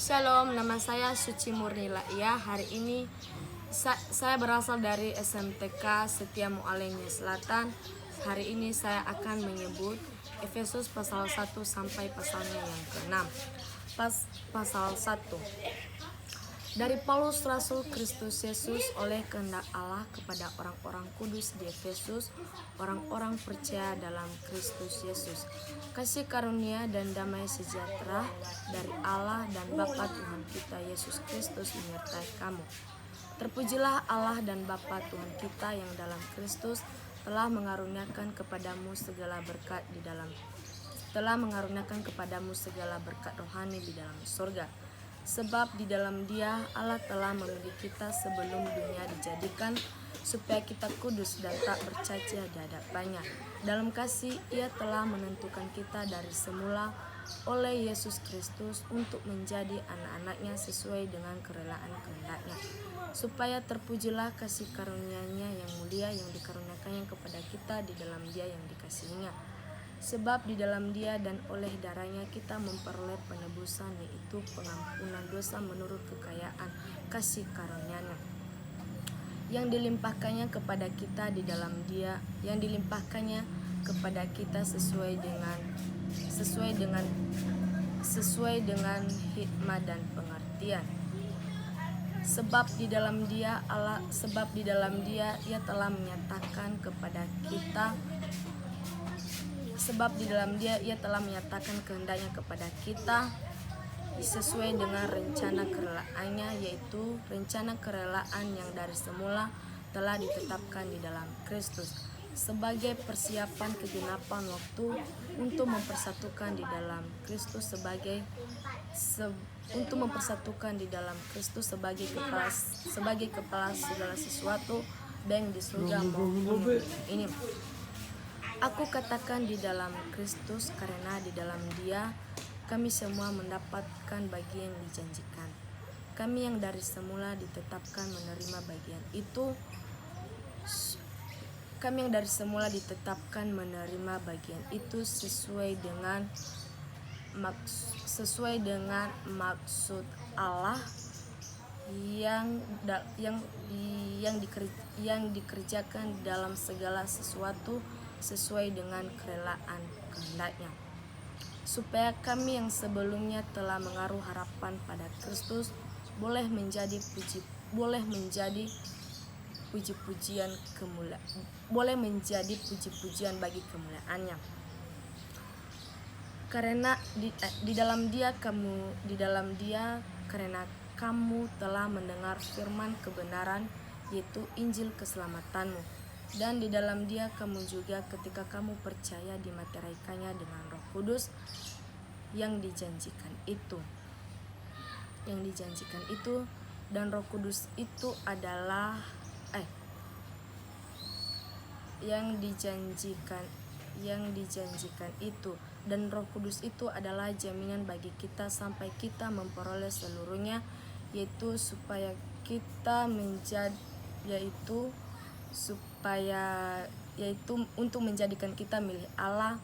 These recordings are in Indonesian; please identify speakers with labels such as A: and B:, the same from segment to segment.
A: Shalom, nama saya Suci Murni Laia. Hari ini saya berasal dari SMTK Setia Mualenya Selatan. Hari ini saya akan menyebut Efesus pasal 1 sampai pasalnya yang ke-6. Pasal 1. Dari Paulus Rasul Kristus Yesus oleh kehendak Allah kepada orang-orang kudus di Efesus, orang-orang percaya dalam Kristus Yesus. Kasih karunia dan damai sejahtera dari Allah dan Bapa Tuhan kita Yesus Kristus menyertai kamu. Terpujilah Allah dan Bapa Tuhan kita yang dalam Kristus telah mengaruniakan kepadamu segala berkat rohani di dalam surga. Sebab di dalam Dia Allah telah memilih kita sebelum dunia dijadikan, supaya kita kudus dan tak bercacat di hadapannya. Dalam kasih Ia telah menentukan kita dari semula oleh Yesus Kristus untuk menjadi anak-anaknya sesuai dengan kerelaan kehendak-Nya, supaya terpujilah kasih karunia-Nya yang mulia yang dikaruniakannya kepada kita di dalam Dia yang dikasihinya. Sebab di dalam Dia dan oleh darahnya kita memperoleh penebusan, yaitu pengampunan dosa menurut kekayaan kasih karunia-Nya yang dilimpahkannya kepada kita di dalam Dia, yang dilimpahkannya kepada kita sesuai dengan hikmat dan pengertian. Sebab di dalam Dia Ia telah menyatakan kehendaknya kepada kita sesuai dengan rencana kerelaannya, yaitu rencana kerelaan yang dari semula telah ditetapkan di dalam Kristus sebagai persiapan kegenapan waktu untuk mempersatukan di dalam Kristus sebagai kepala segala sesuatu baik di surga maupun di ini. Aku katakan di dalam Kristus, karena di dalam Dia kami semua mendapatkan bagian yang dijanjikan. Kami yang dari semula ditetapkan menerima bagian itu sesuai dengan maksud Allah yang dikerjakan dalam segala sesuatu sesuai dengan kerelaan kehendak-Nya, supaya kami yang sebelumnya telah menaruh harapan pada Kristus boleh menjadi puji-pujian bagi kemuliaan-Nya. Karena di dalam Dia karena kamu telah mendengar firman kebenaran, yaitu Injil keselamatanmu. Dan di dalam Dia kamu juga ketika kamu percaya dimeteraikannya dengan Roh Kudus yang dijanjikan itu. Dan Roh Kudus itu adalah yang dijanjikan itu. Dan Roh Kudus itu adalah jaminan bagi kita sampai kita memperoleh seluruhnya, yaitu untuk menjadikan kita milik Allah,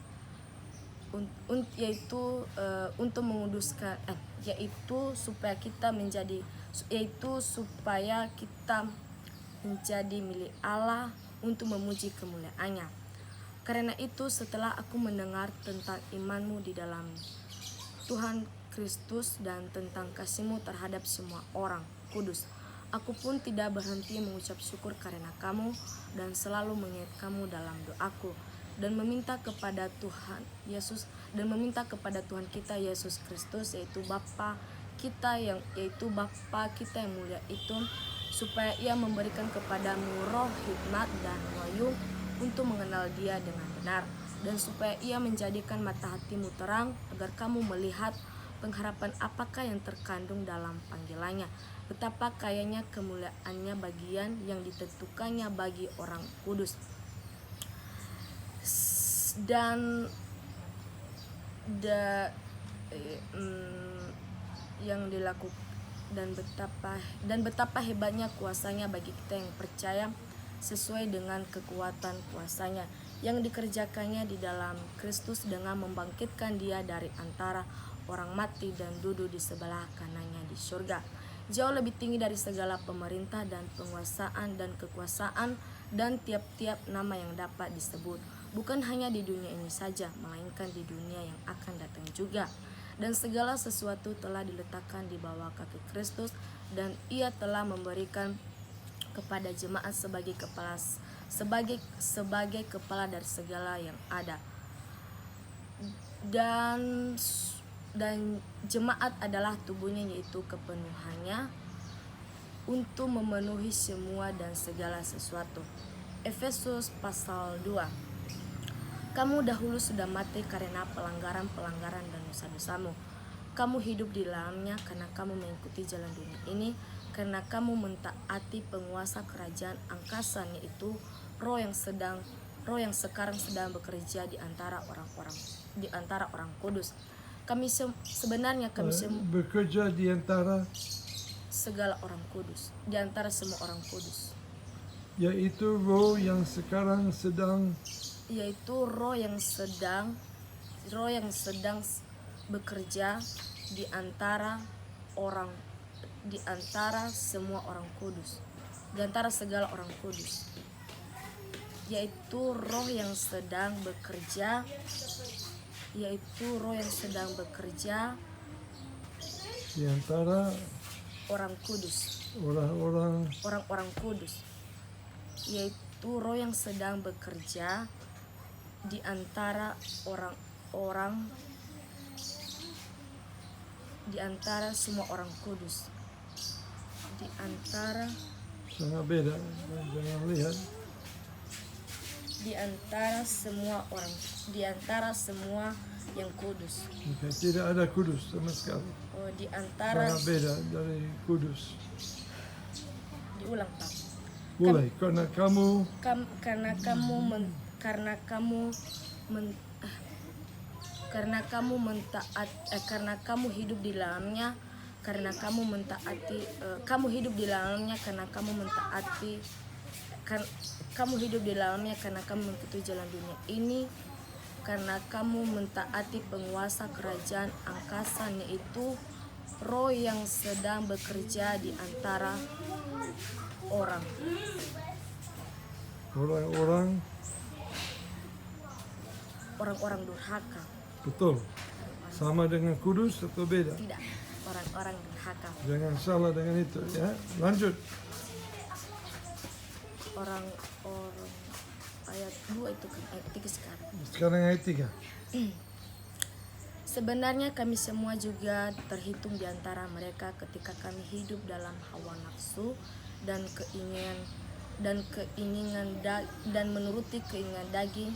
A: supaya kita menjadi milik Allah untuk memuji kemuliaan-Nya. Karena itu, setelah aku mendengar tentang imanmu di dalam Tuhan Kristus dan tentang kasihmu terhadap semua orang kudus, aku pun tidak berhenti mengucap syukur karena kamu dan selalu mengingat kamu dalam doaku, dan meminta kepada Tuhan kita Yesus Kristus, yaitu Bapa kita yang mulia itu, supaya Ia memberikan kepadamu roh hikmat dan wahyu untuk mengenal Dia dengan benar, dan supaya Ia menjadikan mata hatimu terang agar kamu melihat pengharapan apakah yang terkandung dalam panggilannya, betapa kayanya kemuliaan-Nya bagian yang ditentukannya bagi orang kudus, dan betapa hebatnya kuasa-Nya bagi kita yang percaya, sesuai dengan kekuatan kuasa-Nya yang dikerjakannya di dalam Kristus dengan membangkitkan Dia dari antara orang mati dan duduk di sebelah kanannya di surga. Jauh lebih tinggi dari segala pemerintah dan penguasaan dan kekuasaan dan tiap-tiap nama yang dapat disebut, bukan hanya di dunia ini saja, melainkan di dunia yang akan datang juga. Dan segala sesuatu telah diletakkan di bawah kaki Kristus, dan Ia telah memberikan kepada jemaat sebagai kepala dari segala yang ada. Dan jemaat adalah tubuhnya, yaitu kepenuhannya untuk memenuhi semua dan segala sesuatu. Efesus pasal 2. Kamu dahulu sudah mati karena pelanggaran-pelanggaran dan dosa-dosamu. Kamu hidup di dalamnya karena kamu mengikuti jalan dunia ini, karena kamu mentaati penguasa kerajaan angkasa, yaitu roh yang sekarang sedang bekerja di antara orang kudus. Kami
B: bekerja di antara
A: segala orang kudus, di antara semua orang kudus,
B: yaitu roh yang sekarang sedang
A: bekerja di antara semua orang kudus, di antara segala orang kudus, yaitu roh yang sedang bekerja di
B: antara
A: orang kudus, orang-orang kudus, yaitu roh yang sedang bekerja di antara di antara semua orang kudus, di antara
B: sangat beda, jangan lihat,
A: di antara semua yang kudus.
B: Tidak ada kudus sama sekali.
A: Di antara
B: sangat beda dari kudus.
A: Diulang, Pak.
B: Boleh, karena
A: kamu hidup di dalamnya, karena kamu mentaati kamu hidup di dalamnya karena kamu mengikuti jalan dunia ini, karena kamu mentaati penguasa kerajaan angkasa, yaitu roh yang sedang bekerja di antara orang-orang durhaka.
B: Betul. Sama dengan kudus atau beda?
A: Tidak, orang-orang durhaka.
B: Jangan salah dengan itu, ya. Lanjut.
A: Orang-orang ayat 2 itu kan, ayat 3 sekarang.
B: Sekarang ayat 3.
A: Sebenarnya kami semua juga terhitung di antara mereka ketika kami hidup dalam hawa nafsu dan menuruti keinginan daging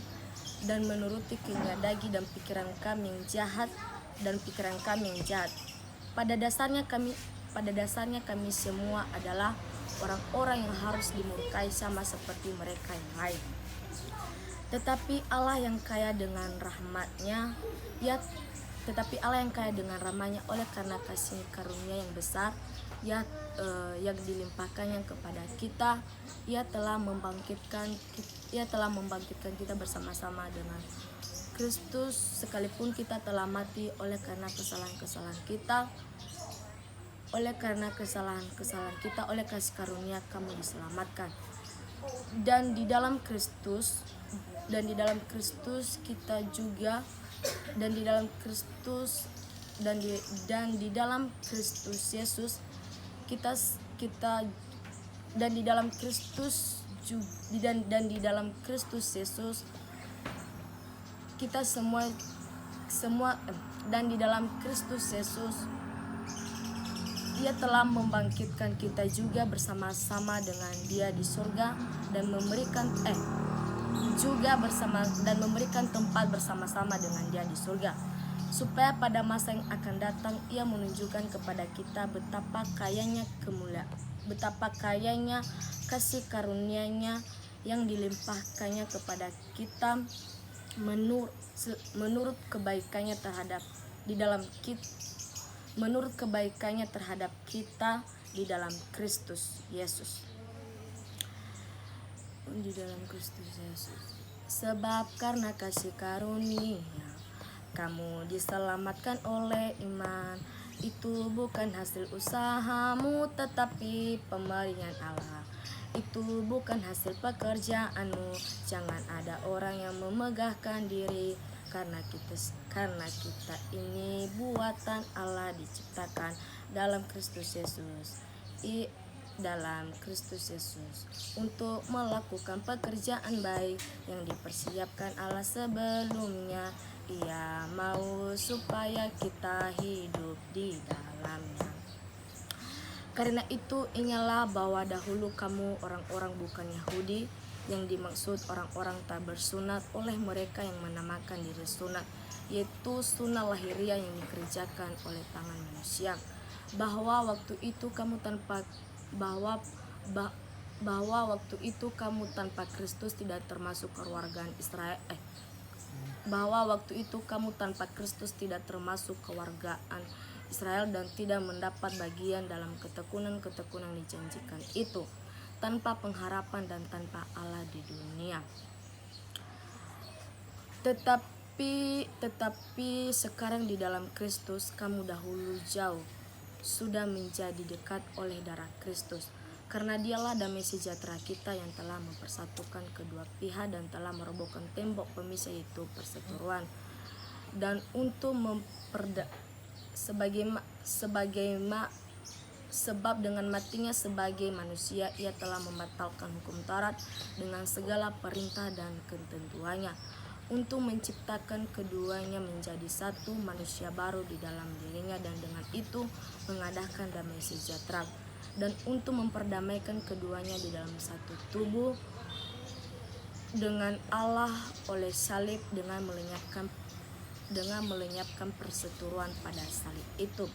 A: dan pikiran kami yang jahat. Pada dasarnya kami semua adalah orang-orang yang harus dimurkai sama seperti mereka yang lain. Tetapi Allah yang kaya dengan rahmatnya oleh karena kasih karunia yang besar yang dilimpahkannya kepada kita, Ia telah membangkitkan kita bersama-sama dengan Kristus, sekalipun kita telah mati oleh karena kesalahan-kesalahan kita. Oleh kasih karunia kamu diselamatkan. Dan di dalam Kristus Yesus Ia telah membangkitkan kita juga bersama-sama dengan Dia di surga dan memberikan tempat bersama-sama dengan Dia di surga, supaya pada masa yang akan datang Ia menunjukkan kepada kita betapa kayanya kasih karunia-Nya yang dilimpahkannya kepada kita menurut kebaikannya terhadap kita di dalam Kristus Yesus. Sebab karena kasih karunia Kamu diselamatkan oleh iman. Itu bukan hasil usahamu, tetapi pemberian Allah. Itu bukan hasil pekerjaanmu. Jangan ada orang yang memegahkan diri, karena kita ini buatan Allah, diciptakan dalam Kristus Yesus. Dalam Kristus Yesus untuk melakukan pekerjaan baik yang dipersiapkan Allah sebelumnya. Ia mau supaya kita hidup di dalamnya. Karena itu ingatlah bahwa dahulu kamu orang-orang bukan Yahudi, yang dimaksud orang-orang tak bersunat oleh mereka yang menamakan diri sunat, yaitu sunat lahiriah yang dikerjakan oleh tangan manusia. Bahwa waktu itu kamu tanpa Kristus tidak termasuk kewargaan Israel. Bahwa waktu itu kamu tanpa Kristus tidak termasuk kewargaan Israel dan tidak mendapat bagian dalam ketekunan-ketekunan dijanjikan itu, tanpa pengharapan dan tanpa Allah di dunia. Tetapi sekarang di dalam Kristus, kamu dahulu jauh sudah menjadi dekat oleh darah Kristus. Karena dialah damai sejahtera kita yang telah mempersatukan kedua pihak dan telah merobohkan tembok pemisah, yaitu perseteruan. Dan untuk sebab dengan matinya sebagai manusia, ia telah membatalkan hukum Taurat dengan segala perintah dan ketentuannya, untuk menciptakan keduanya menjadi satu manusia baru di dalam dirinya, dan dengan itu mengadakan damai sejahtera, dan untuk memperdamaikan keduanya di dalam satu tubuh dengan Allah oleh salib, dengan melenyapkan perseteruan pada salib itu.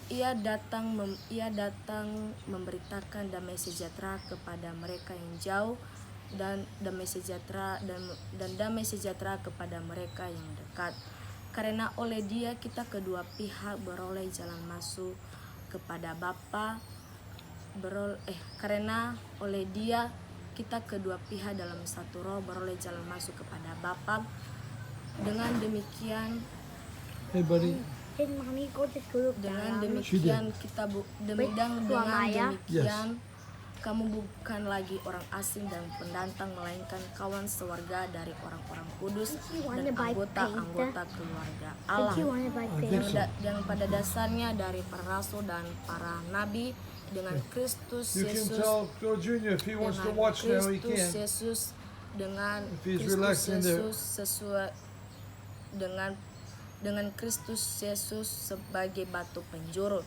A: Ia datang memberitakan damai sejahtera kepada mereka yang jauh, dan damai sejahtera kepada mereka yang dekat. Karena oleh Dia kita kedua pihak beroleh jalan masuk kepada Bapa. Karena oleh Dia kita kedua pihak dalam satu roh beroleh jalan masuk kepada Bapa. Dengan demikian kamu bukan lagi orang asing dan pendatang, melainkan kawan sewarga dari orang-orang kudus dan anggota-anggota keluarga Allah, yang pada dasarnya dari para rasul dan para nabi, dengan Kristus Yesus, dengan Kristus Yesus sebagai batu penjuru,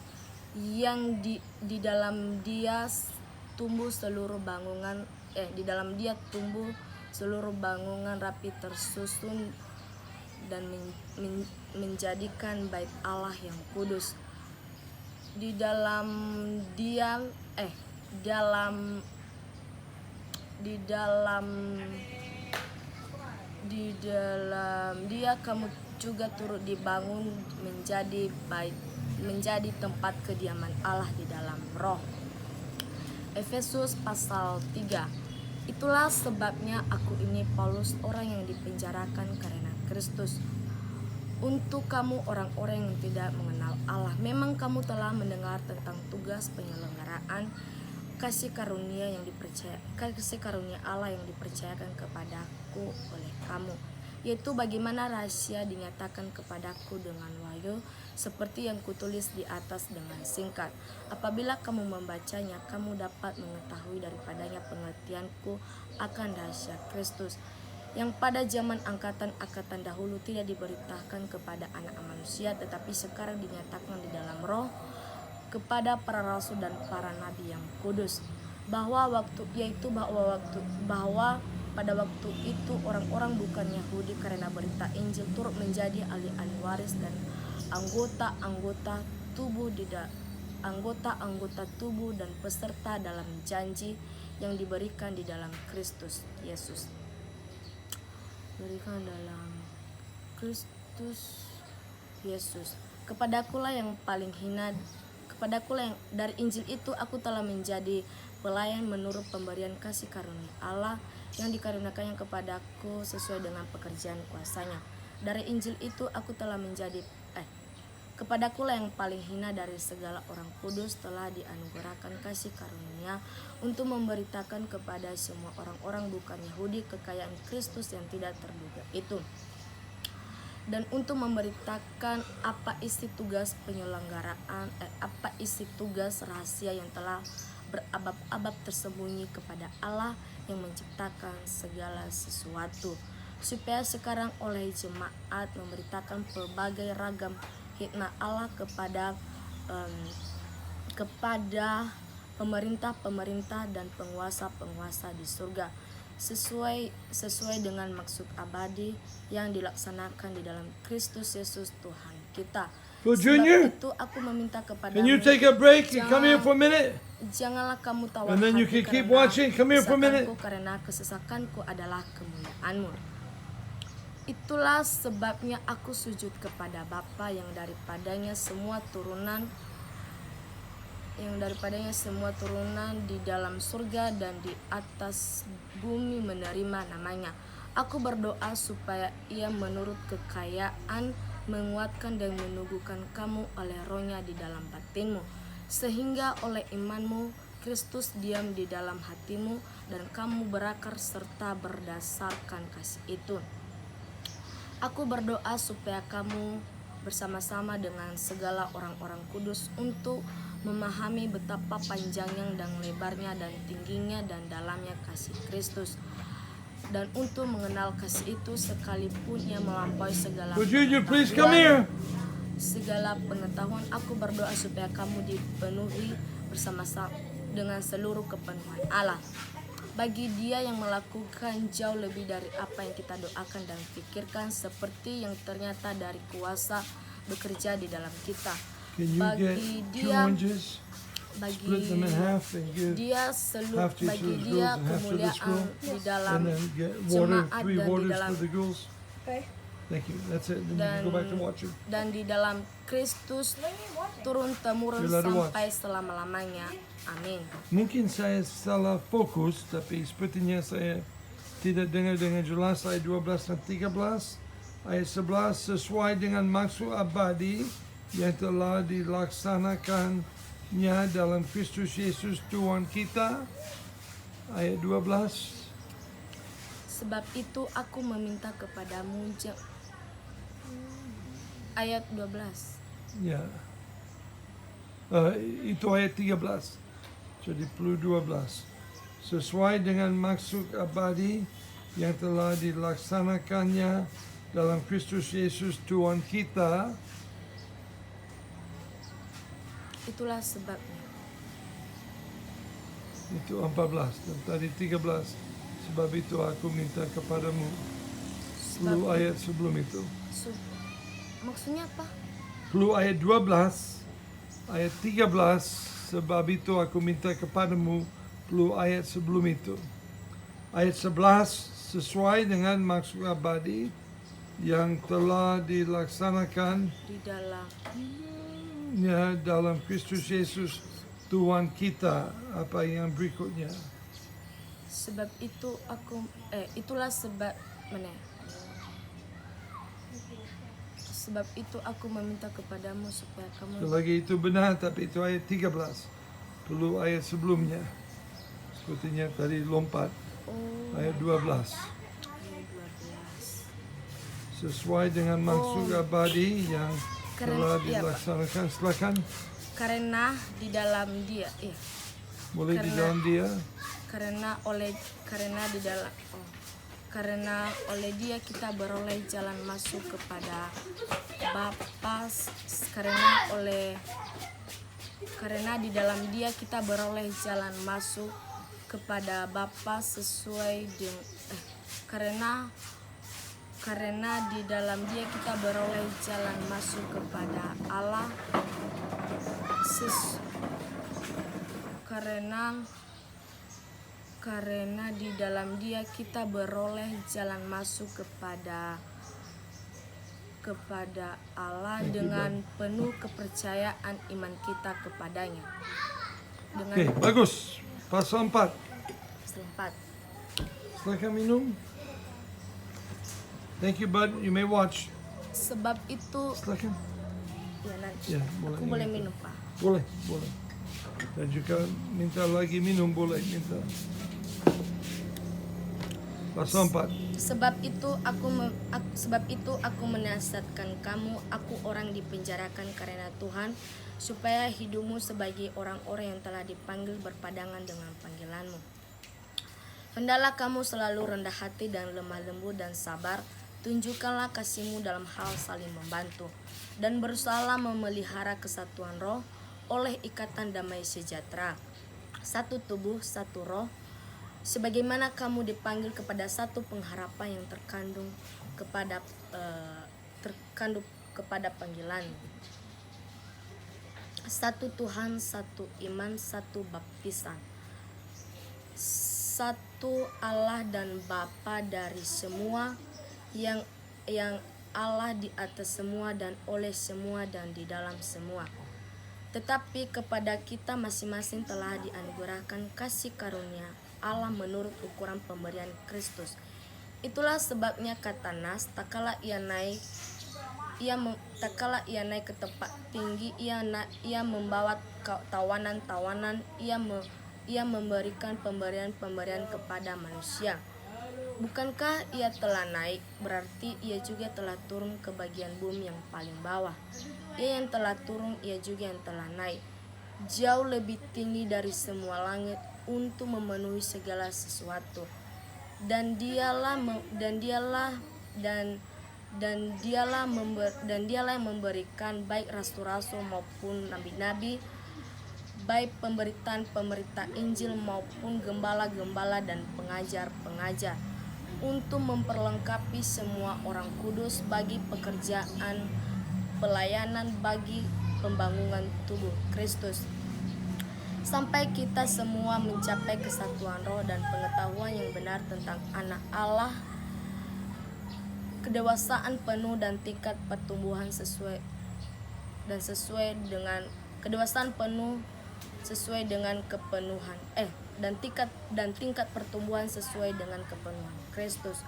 A: yang di dalam Dia tumbuh seluruh bangunan rapi tersusun dan menjadikan bait Allah yang kudus. Di dalam Dia kamu juga turut dibangun menjadi tempat kediaman Allah di dalam Roh. Efesus pasal 3. Itulah sebabnya aku ini Paulus, orang yang dipenjarakan karena Kristus, untuk kamu orang-orang yang tidak mengenal Allah. Memang kamu telah mendengar tentang tugas penyelenggaraan kasih karunia Allah yang dipercayakan kepadaku oleh kamu, yaitu bagaimana rahasia dinyatakan kepadaku dengan wahyu, seperti yang kutulis di atas dengan singkat. Apabila kamu membacanya, kamu dapat mengetahui daripadanya pengertianku akan rahasia Kristus, yang pada zaman angkatan dahulu tidak diberitakan kepada anak manusia, tetapi sekarang dinyatakan di dalam Roh kepada para rasul dan para nabi yang kudus. Bahwa pada waktu itu orang-orang bukan Yahudi karena berita Injil turut menjadi ahli-ahli waris dan anggota-anggota tubuh dan peserta dalam janji yang diberikan di dalam Kristus Yesus. Kepadakulah yang paling hina, dari Injil itu aku telah menjadi pelayan menurut pemberian kasih karunia Allah yang dikaruniakannya kepadaku sesuai dengan pekerjaan kuasanya. Dari Injil itu aku telah menjadi kepadakulah yang paling hina dari segala orang kudus telah dianugerahkan kasih karunia untuk memberitakan kepada semua orang-orang bukan Yahudi kekayaan Kristus yang tidak terduga itu, dan untuk memberitakan apa isi tugas penyelenggaraan apa isi tugas rahasia yang telah berabad-abad tersembunyi kepada Allah yang menciptakan segala sesuatu, supaya sekarang oleh jemaat memberitakan pelbagai ragam hikmat Allah kepada pemerintah-pemerintah dan penguasa-penguasa di surga, sesuai dengan maksud abadi yang dilaksanakan di dalam Kristus Yesus Tuhan kita.
B: Well,
A: Sebab
B: Junior,
A: itu aku meminta
B: can you
A: kepadamu,
B: take a break and come here for a minute?
A: janganlah kamu tawar
B: And then you
A: hati
B: can keep
A: karena
B: watching. Come here for a minute.
A: kesesakanku, karena kesesakanku adalah kemuliaanmu. Itulah sebabnya aku sujud kepada Bapa yang daripadanya semua turunan di dalam surga dan di atas bumi menerima namanya. Aku berdoa supaya Ia menurut kekayaan menguatkan dan meneguhkan kamu oleh Roh-Nya di dalam batinmu, sehingga oleh imanmu Kristus diam di dalam hatimu dan kamu berakar serta berdasarkan kasih itu. Aku berdoa supaya kamu bersama-sama dengan segala orang-orang kudus untuk memahami betapa panjangnya dan lebarnya dan tingginya dan dalamnya kasih Kristus, dan untuk mengenal kasih itu sekalipun yang melampaui segala
B: Would you please come here?
A: segala pengetahuan. Aku berdoa supaya kamu dipenuhi bersama-sama dengan seluruh kepenuhan Allah, bagi Dia yang melakukan jauh lebih dari apa yang kita doakan dan pikirkan, seperti yang ternyata dari kuasa bekerja di dalam kita.
B: Can you get
A: Bagi
B: 2
A: Dia,
B: oranges?
A: bagi
B: Split them in half and give
A: Dia seluruh,
B: half to each
A: bagi
B: of the
A: Dia
B: girls and half to this
A: kemuliaan
B: girl.
A: di dalam
B: And then get water,
A: jemaat
B: 3
A: dan di
B: waters
A: dalam
B: for the girls.
C: Okay.
B: Thank you. That's it. Then you can go back to watching.
A: dan di dalam Kristus turun temurun
B: You'll let her watch.
A: sampai selama-lamanya. Amin.
B: Mungkin saya salah fokus, tapi sepertinya saya tidak dengar dengan jelas ayat 12 dan 13. Ayat 11, sesuai dengan maksud abadi yang telah dilaksanakannya dalam Kristus Yesus Tuhan kita. Ayat 12.
A: Sebab itu aku meminta kepadamu ayat 12.
B: Ya. Itu ayat 13. Jadi perlu 12. Sesuai dengan maksud abadi yang telah dilaksanakannya dalam Kristus Yesus Tuhan kita.
A: Itulah sebabnya.
B: Itu 14. Dan tadi 13. Sebab itu aku minta kepadamu. Perlu ayat sebelum itu.
A: Maksudnya apa?
B: Perlu ayat 12. Ayat 13. Sebab itu aku minta kepadamu. Perlu ayat sebelum itu. Ayat 11. Sesuai dengan maksud abadi yang telah dilaksanakan
A: Di dalam
B: dalam Kristus Yesus Tuhan kita. Apa yang berikutnya?
A: sebab itu aku itulah sebab mana? Sebab itu aku meminta kepadamu supaya kamu
B: Selagi itu benar, tapi itu ayat 13. Perlu ayat sebelumnya. Sepertinya tadi lompat. Ayat 12.
A: ayat 12.
B: Sesuai dengan maksud abadi yang telah
A: iya, Pak.
B: dilaksanakan. Silakan.
A: Karena di dalam Dia,
B: Boleh di
A: Karena-
B: dalam dia.
A: karena oleh Dia kita beroleh jalan masuk kepada Bapa, karena di dalam Dia kita beroleh jalan masuk kepada Bapa sesuai dengan karena di dalam Dia kita beroleh jalan masuk kepada Allah karena di dalam Dia kita beroleh jalan masuk kepada Allah dengan penuh kepercayaan iman kita kepadanya. Dengan
B: Oke, bagus. Pasal 4.
A: Sempat.
B: Silakan minum. Thank you, bud. You may watch.
A: Sebab itu,
B: Silakan.
A: ya nanti
B: Ya, boleh.
A: aku boleh minum Pak.
B: Boleh, boleh. Dan juga minta lagi minum boleh minta. Pasal 4.
A: Sebab itu aku menasihatkan kamu, aku orang dipenjarakan karena Tuhan, supaya hidupmu sebagai orang-orang yang telah dipanggil berpadangan dengan panggilanmu. Hendaklah kamu selalu rendah hati dan lemah lembut dan sabar. Tunjukkanlah kasihmu dalam hal saling membantu, dan berusahalah memelihara kesatuan roh oleh ikatan damai sejahtera. Satu tubuh, satu roh, sebagaimana kamu dipanggil kepada satu pengharapan yang terkandung kepada panggilan. Satu Tuhan, satu iman, satu baptisan. Satu Allah dan Bapa dari semua, yang Allah di atas semua dan oleh semua dan di dalam semua. Tetapi kepada kita masing-masing telah dianugerahkan kasih karunia Allah menurut ukuran pemberian Kristus. Itulah sebabnya kata Nas, tak kala ia naik ke tempat tinggi, ia membawa tawanan-tawanan, ia memberikan pemberian kepada manusia. Bukankah ia telah naik, berarti ia juga telah turun ke bagian bumi yang paling bawah. Ia yang telah turun, ia juga yang telah naik jauh lebih tinggi dari semua langit untuk memenuhi segala sesuatu. Dan dialah yang memberikan baik rasul-rasul maupun nabi-nabi, baik pemberitaan Injil maupun gembala-gembala dan pengajar-pengajar, untuk memperlengkapi semua orang kudus bagi pekerjaan pelayanan bagi pembangunan tubuh Kristus, sampai kita semua mencapai kesatuan roh dan pengetahuan yang benar tentang anak Allah, kedewasaan penuh dan tingkat pertumbuhan sesuai dengan kepenuhan dan tingkat pertumbuhan sesuai dengan kepenuhan Kristus,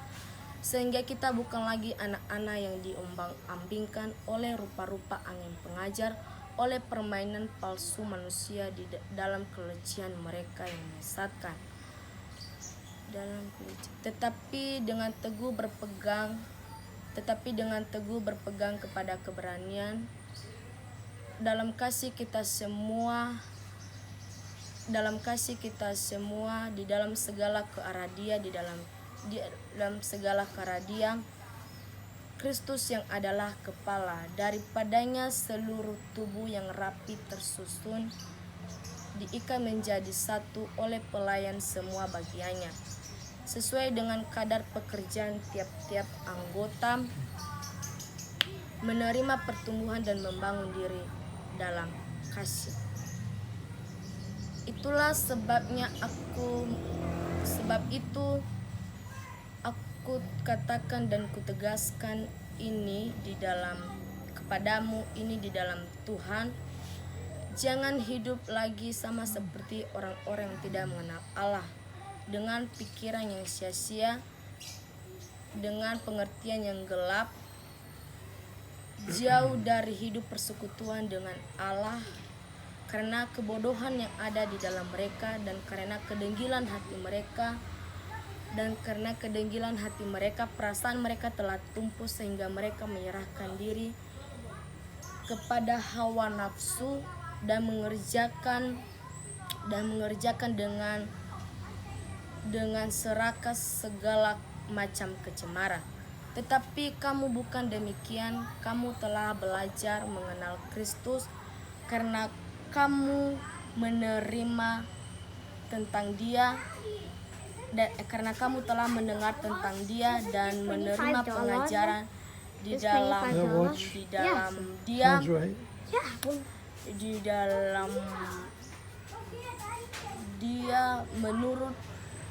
A: sehingga kita bukan lagi anak-anak yang diombang-ambingkan oleh rupa-rupa angin pengajar, oleh permainan palsu manusia dalam kelecehan mereka yang menyesatkan, tetapi dengan teguh berpegang kepada keberanian dalam kasih kita semua di dalam segala kearadian Kristus yang adalah kepala, daripadanya seluruh tubuh yang rapi tersusun diikat menjadi satu oleh pelayan semua bagiannya, sesuai dengan kadar pekerjaan tiap-tiap anggota, menerima pertumbuhan dan membangun diri dalam kasih. Itulah sebabnya aku katakan dan kutegaskan kepadamu ini di dalam Tuhan, jangan hidup lagi sama seperti orang-orang yang tidak mengenal Allah, dengan pikiran yang sia-sia, dengan pengertian yang gelap, jauh dari hidup persekutuan dengan Allah, karena kebodohan yang ada di dalam mereka dan karena kedengkilan hati mereka, perasaan mereka telah tumpul sehingga mereka menyerahkan diri kepada hawa nafsu dan mengerjakan dengan serakah segala macam kecemaran. Tetapi kamu bukan demikian, kamu telah belajar mengenal Kristus karena kamu menerima tentang Dia, dan karena kamu telah mendengar tentang Dia dan menerima pengajaran di dalam Dia menurut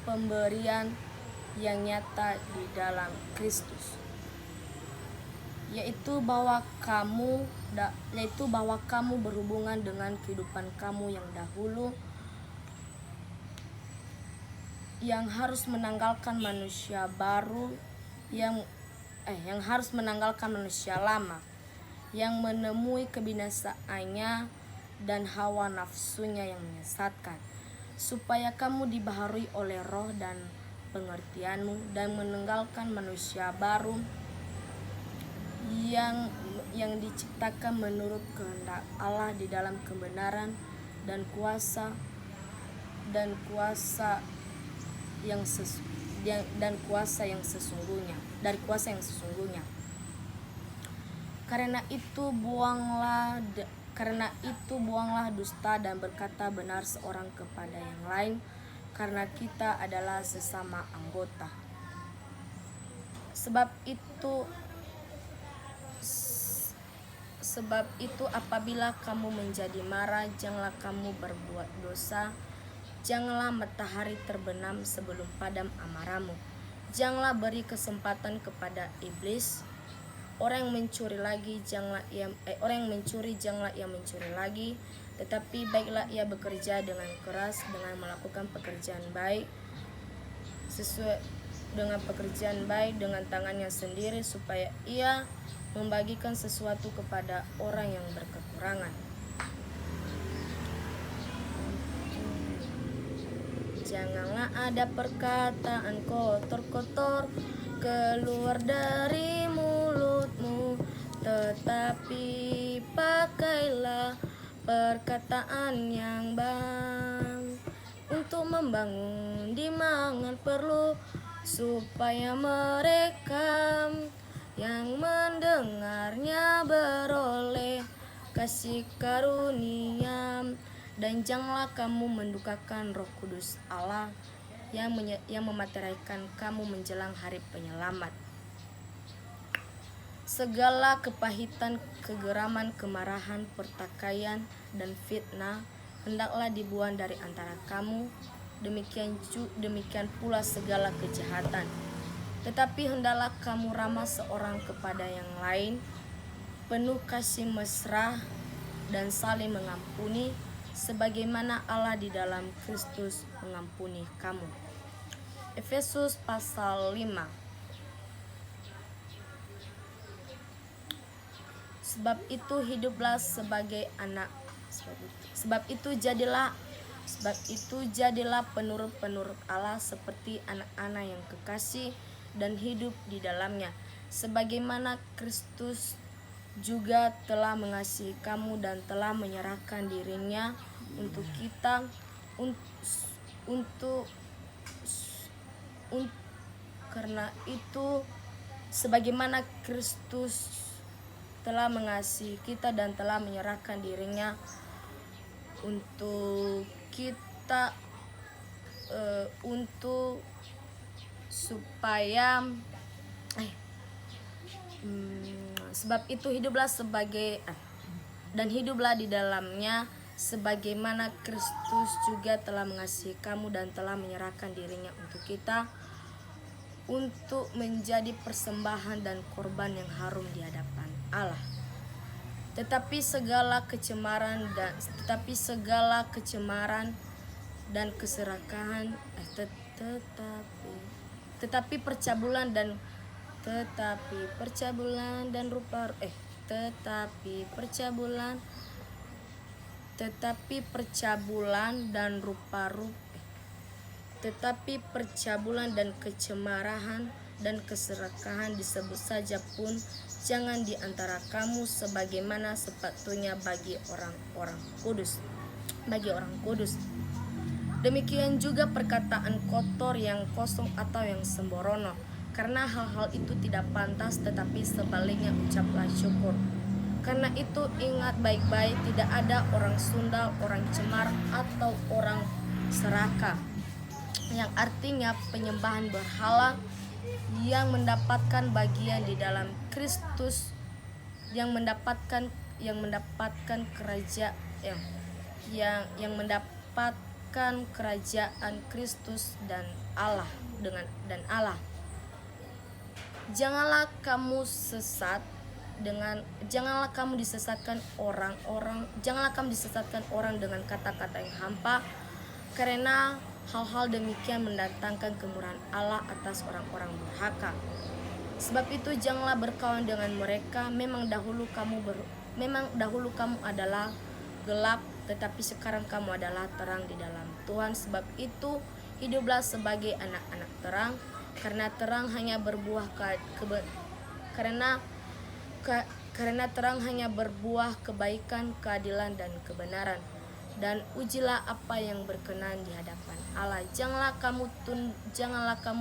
A: pemberian yang nyata di dalam Kristus, yaitu bahwa kamu berhubungan dengan kehidupan kamu yang dahulu, yang harus menanggalkan manusia baru yang menanggalkan manusia lama yang menemui kebinasaannya dan hawa nafsunya yang menyesatkan, supaya kamu dibaharui oleh roh dan pengertianmu dan menanggalkan manusia baru yang diciptakan menurut kehendak Allah di dalam kebenaran dan kuasa yang sesungguhnya. Karena itu buanglah dusta dan berkata benar seorang kepada yang lain, karena kita adalah sesama anggota. Sebab itu apabila kamu menjadi marah, janganlah kamu berbuat dosa. Janganlah matahari terbenam sebelum padam amarahmu. Janganlah beri kesempatan kepada iblis. Orang yang mencuri janganlah ia mencuri lagi, tetapi baiklah ia bekerja dengan keras dengan melakukan pekerjaan baik dengan tangannya sendiri, supaya ia membagikan sesuatu kepada orang yang berkekurangan. Janganlah ada perkataan kotor-kotor keluar dari mulutmu, tetapi pakailah perkataan yang baik untuk membangun di mana perlu, supaya mereka yang mendengarnya beroleh kasih karunia. Dan janganlah kamu mendukakan Roh Kudus Allah yang memateraikan kamu menjelang hari penyelamat. Segala kepahitan, kegeraman, kemarahan, pertikaian, dan fitnah hendaklah dibuang dari antara kamu. Demikian pula segala kejahatan. Tetapi hendaklah kamu ramah seorang kepada yang lain, penuh kasih mesra dan saling mengampuni, sebagaimana Allah di dalam Kristus mengampuni kamu. Efesus pasal 5. Sebab itu jadilah penurut Allah seperti anak-anak yang kekasih, dan hidup di dalamnya, sebagaimana Kristus juga telah mengasihi kamu dan telah menyerahkan dirinya untuk kita karena itu, sebagaimana Kristus telah mengasihi kita dan telah menyerahkan dirinya untuk kita, sebab itu hiduplah di dalamnya, sebagaimana Kristus juga telah mengasihi kamu dan telah menyerahkan dirinya untuk kita, untuk menjadi persembahan dan korban yang harum di hadapan Allah. Tetapi segala dan keserakahan, tetapi percabulan dan kecemarahan dan keserakahan disebut saja pun jangan di antara kamu sebagaimana sepatutnya bagi orang kudus. Demikian juga perkataan kotor yang kosong atau yang sembrono, karena hal-hal itu tidak pantas, tetapi sebaliknya ucaplah syukur. Karena itu ingat baik-baik, tidak ada orang sundal, orang cemar, atau orang serakah, yang artinya penyembahan berhala, yang mendapatkan bagian di dalam Kristus, yang mendapatkan kerajaan Kristus dan Allah. Janganlah kamu disesatkan orang dengan kata-kata yang hampa, karena hal-hal demikian mendatangkan kemurahan Allah atas orang-orang durhaka. Sebab itu janganlah berkawan dengan mereka. Memang dahulu kamu adalah gelap, tetapi sekarang kamu adalah terang di dalam Tuhan. Sebab itu hiduplah sebagai anak-anak terang, karena terang hanya berbuah karena terang hanya berbuah kebaikan, keadilan, dan kebenaran. Dan ujilah apa yang berkenan di hadapan Allah. Janganlah kamu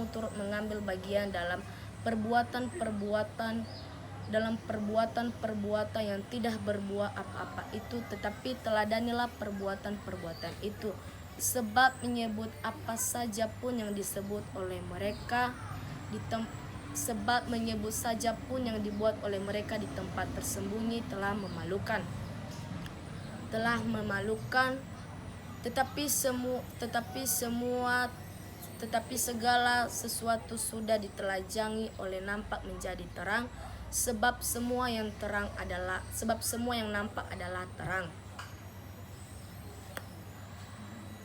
A: turut mengambil bagian dalam perbuatan yang tidak berbuah apa-apa itu, tetapi teladanilah perbuatan-perbuatan itu. Sebab menyebut apa saja pun yang disebut oleh mereka sebab menyebut saja pun yang dibuat oleh mereka di tempat tersembunyi telah memalukan. Tetapi segala sesuatu sudah ditelajangi oleh nampak menjadi terang, sebab semua yang nampak adalah terang.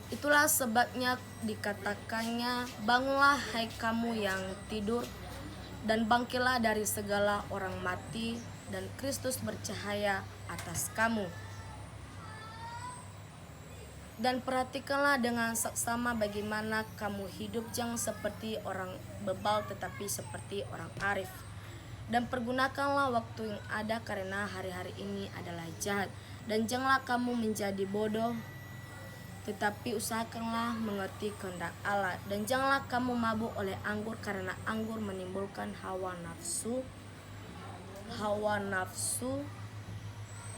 A: Itulah sebabnya dikatakannya, bangunlah hai kamu yang tidur, dan bangkitlah dari segala orang mati, dan Kristus bercahaya atas kamu. Dan perhatikanlah dengan saksama bagaimana kamu hidup, jangan seperti orang bebal, tetapi seperti orang arif. Dan pergunakanlah waktu yang ada, karena hari-hari ini adalah jahat. Dan janganlah kamu menjadi bodoh, tetapi usahakanlah mengerti kehendak Allah. Dan janganlah kamu mabuk oleh anggur, karena anggur menimbulkan hawa nafsu,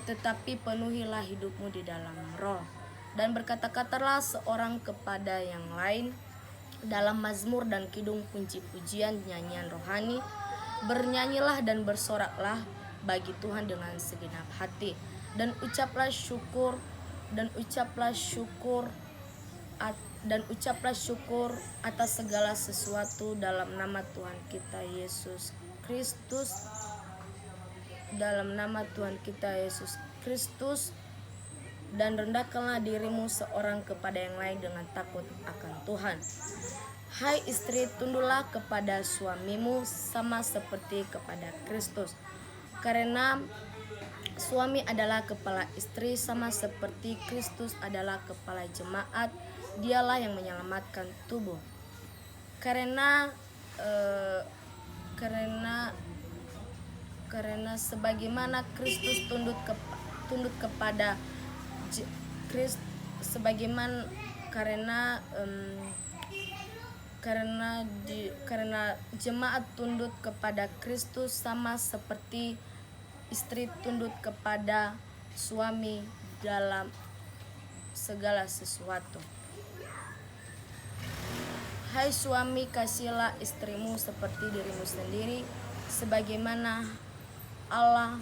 A: tetapi penuhilah hidupmu di dalam roh. Dan berkata-katalah seorang kepada yang lain dalam mazmur dan kidung, puji-pujian, nyanyian rohani. Bernyanyilah dan bersoraklah bagi Tuhan dengan segenap hati, dan ucaplah syukur atas segala sesuatu dalam nama Tuhan kita Yesus Kristus, dan rendahkanlah dirimu seorang kepada yang lain dengan takut akan Tuhan. Hai istri, tunduklah kepada suamimu sama seperti kepada Kristus, karena suami adalah kepala istri, sama seperti Kristus adalah kepala jemaat. Dialah yang menyelamatkan tubuh. Karena sebagaimana Kristus tunduk kepada karena jemaat tunduk kepada Kristus, sama seperti istri tunduk kepada suami dalam segala sesuatu. Hai suami, kasihilah istrimu seperti dirimu sendiri, sebagaimana Allah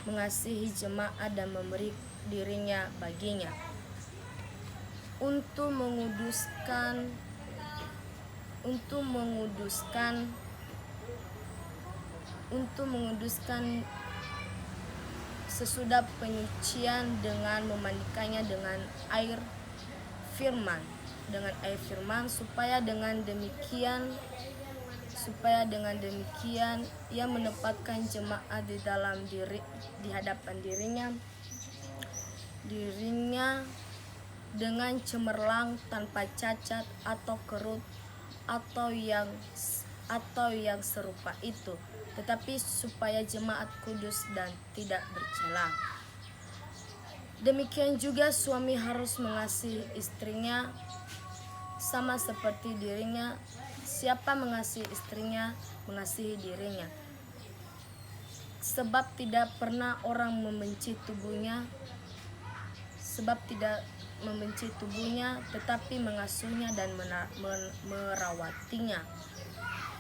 A: mengasihi jemaat dan memberi dirinya baginya untuk menguduskan sesudah penyucian dengan memandikannya dengan air firman, supaya dengan demikian ia menempatkan jemaat di hadapan dirinya dengan cemerlang, tanpa cacat atau kerut atau yang serupa itu, tetapi supaya jemaat kudus dan tidak bercela. Demikian juga suami harus mengasihi istrinya sama seperti dirinya. Siapa mengasihi istrinya, mengasihi dirinya. Sebab tidak orang membenci tubuhnya, tetapi mengasuhnya dan merawatinya.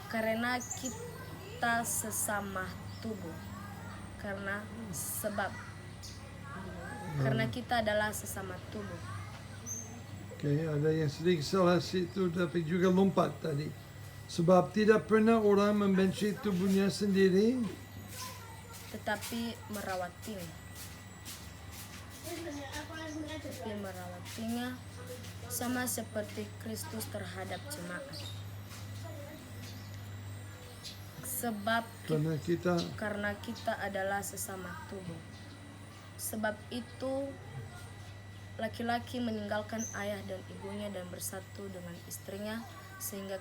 A: Karena kita sesama tubuh. Karena kita adalah sesama tubuh.
B: Oke, ada yang sedikit salah situ tapi juga lompat tadi. Sebab tidak pernah orang membenci tubuhnya sendiri,
A: tetapi merawatinya sama seperti Kristus terhadap jemaat. Sebab karena kita adalah sesama tubuh. Sebab itu laki-laki meninggalkan ayah dan ibunya dan bersatu dengan istrinya, sehingga